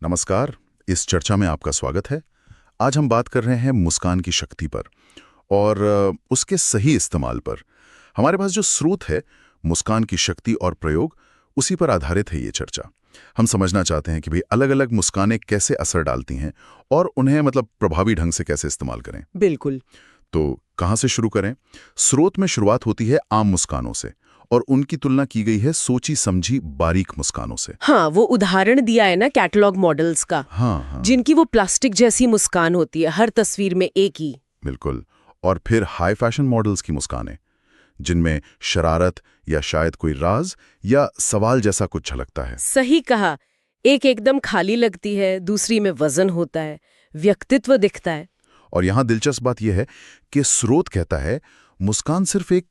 नमस्कार। इस चर्चा में आपका स्वागत है। आज हम बात कर रहे हैं मुस्कान की शक्ति पर और उसके सही इस्तेमाल पर। हमारे पास जो स्रोत है मुस्कान की शक्ति और प्रयोग, उसी पर आधारित है ये चर्चा। हम समझना चाहते हैं कि भाई अलग अलग मुस्कानें कैसे असर डालती हैं और उन्हें प्रभावी ढंग से कैसे इस्तेमाल करें। बिल्कुल। तो कहाँ से शुरू करें? स्रोत में शुरुआत होती है आम मुस्कानों से और उनकी तुलना की गई है सोची समझी बारीक मुस्कानों से। हाँ, वो उदाहरण दिया है ना कैटलॉग मॉडल्स का। हाँ। जिनकी वो प्लास्टिक जैसी मुस्कान होती है, हर तस्वीर में एक ही। बिल्कुल। और फिर हाई फैशन मॉडल्स की मुस्कानें, जिनमें शरारत या शायद कोई राज या सवाल जैसा कुछ झलकता है। सही कहा। एक एकदम खाली लगती है, दूसरी में वजन होता है, व्यक्तित्व दिखता है। और यहाँ दिलचस्प बात यह है कि स्रोत कहता है मुस्कान सिर्फ एक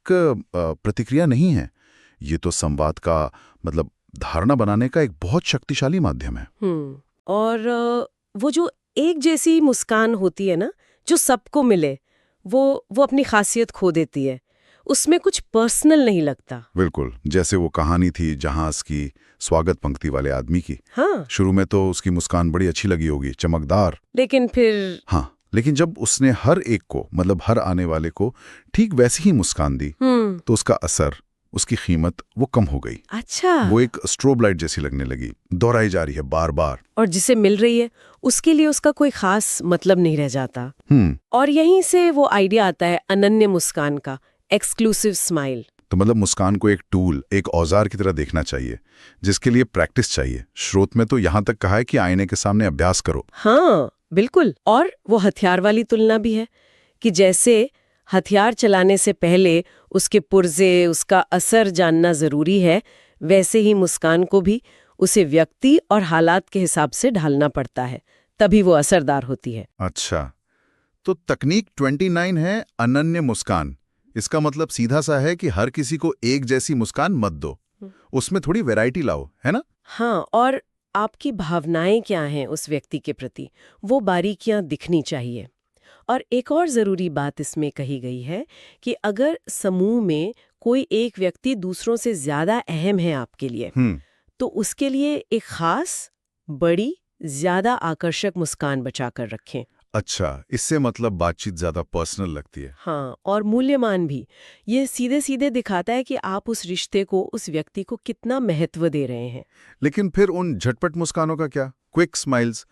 प्रतिक्रिया नहीं है, ये तो संवाद का धारणा बनाने का एक बहुत शक्तिशाली माध्यम है। और वो जो एक जैसी मुस्कान होती है ना, जो सबको मिले, वो अपनी खासियत खो देती है। उसमें कुछ पर्सनल नहीं लगता। बिल्कुल, जैसे वो कहानी थी जहाज की स्वागत पंक्ति वाले आदमी की। हाँ। शुरू में तो उसकी मुस्कान बड़ी अच्छी लगी होगी, चमकदार। लेकिन जब उसने हर एक को हर आने वाले को ठीक वैसी ही मुस्कान दी तो उसका असर, उसकी कीमत वो कम हो गई। अच्छा। वो एक स्ट्रोब लाइट जैसी लगने लगी, दोहराई जा रही है बार बार। और जिसे मिल रही है उसके लिए उसका कोई खास मतलब नहीं रह जाता। और यहीं से वो आइडिया आता है अनन्य मुस्कान का, एक्सक्लूसिव स्माइल। तो मुस्कान को एक टूल, एक औजार की तरह देखना चाहिए, जिसके लिए प्रैक्टिस चाहिए। स्रोत में तो यहाँ तक कहा है कि आईने के सामने अभ्यास करो। हाँ बिल्कुल। और वो हथियार वाली तुलना भी है कि जैसे हथियार चलाने से पहले उसके पुर्जे, उसका असर जानना जरूरी है, वैसे ही मुस्कान को भी उसे व्यक्ति और हालात के हिसाब से ढालना पड़ता है, तभी वो असरदार होती है। अच्छा, तो तकनीक 29 है अनन्य मुस्कान। इसका मतलब सीधा सा है कि हर किसी को एक जैसी मुस्कान मत दो, उसमें थोड़ी वैरायटी लाओ, है ना? हाँ, और आपकी भावनाएं क्या हैं उस व्यक्ति के प्रति, वो बारीकियां दिखनी चाहिए। और एक और जरूरी बात इसमें कही गई है कि अगर समूह में कोई एक व्यक्ति दूसरों से ज्यादा अहम है आपके लिए, तो उसके लिए एक खास, बड़ी, ज्यादा आकर्षक मुस्कान बचाकर रखें। अच्छा, इससे बातचीत ज्यादा पर्सनल लगती है। हाँ, और मूल्यमान भी। ये सीधे सीधे दिखाता है कि आप उस रिश्ते को, उस व्यक्ति को कितना महत्व दे रहे हैं। लेकिन फिर उन झटपट मुस्कानों का क्या? क्विक स्माइल्स,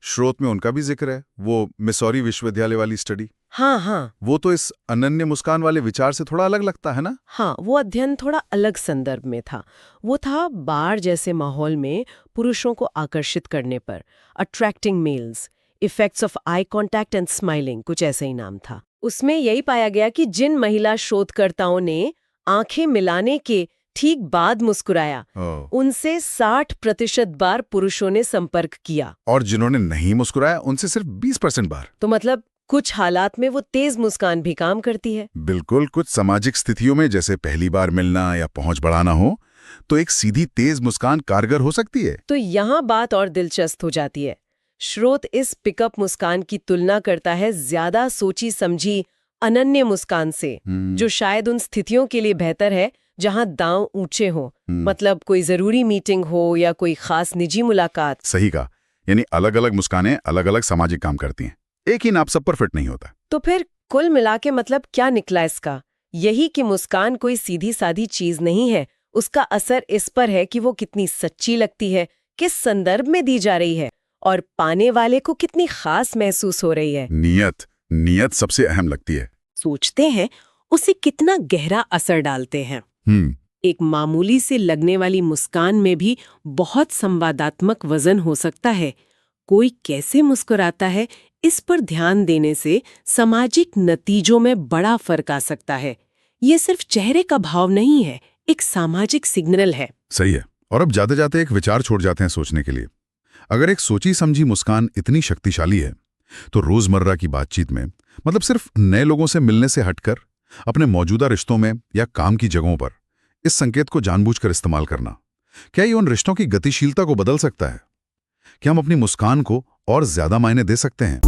स्रोत में उनका भी जिक्र है, वो मिसौरी विश्वविद्यालय वाली स्टडी। हाँ। वो तो इस अनन्य मुस्कान वाले विचार से थोड़ा अलग लगता है ना? हाँ, वो अध्ययन थोड़ा अलग संदर्भ में था। वो था बार जैसे माहौल में पुरुषों को आकर्षित करने पर, attracting males, effects of eye contact and smiling, कुछ ऐसे ही नाम था। उसमें यही पाया गया कि जिन महिला शोधकर्ताओं ने आंखें मिलाने के ठीक बाद मुस्कुराया, उनसे 60% बार पुरुषों ने संपर्क किया, और जिन्होंने नहीं मुस्कुराया उनसे सिर्फ 20% बार। तो कुछ हालात में वो तेज मुस्कान भी काम करती है। बिल्कुल, कुछ सामाजिक स्थितियों में, जैसे पहली बार मिलना या पहुंच बढ़ाना हो, तो एक सीधी तेज मुस्कान कारगर हो सकती है। तो यहाँ बात और दिलचस्प हो जाती है। स्रोत इस पिकअप मुस्कान की तुलना करता है ज्यादा सोची समझी अनन्य मुस्कान से, जो शायद उन स्थितियों के लिए बेहतर है जहां दांव ऊंचे हो, कोई जरूरी मीटिंग हो या कोई खास निजी मुलाकात। सही कहा, यानी अलग अलग मुस्कानें अलग अलग सामाजिक काम करती हैं, एक ही नाप सब पर फिट नहीं होता। तो फिर कुल मिला के क्या निकला इसका? यही कि मुस्कान कोई सीधी साधी चीज नहीं है, उसका असर इस पर है कि वो कितनी सच्ची लगती है, किस संदर्भ में दी जा रही है और पाने वाले को कितनी खास महसूस हो रही है। नियत सबसे अहम लगती है। सोचते हैं उसे कितना गहरा असर डालते हैं। एक मामूली से लगने वाली मुस्कान में भी बहुत संवादात्मक वजन हो सकता है। कोई कैसे मुस्कुराता है, इस पर ध्यान देने से सामाजिक नतीजों में बड़ा फर्क आ सकता है। ये सिर्फ चेहरे का भाव नहीं है, एक सामाजिक सिग्नल है। सही है। और अब जाते जाते एक विचार छोड़ जाते हैं सोचने के लिए। अगर एक सोची समझी मुस्कान इतनी शक्तिशाली है, तो रोजमर्रा की बातचीत में, सिर्फ नए लोगों से मिलने से हटकर अपने मौजूदा रिश्तों में या काम की जगहों पर इस संकेत को जानबूझकर इस्तेमाल करना, क्या ये उन रिश्तों की गतिशीलता को बदल सकता है? क्या हम अपनी मुस्कान को और ज्यादा मायने दे सकते हैं?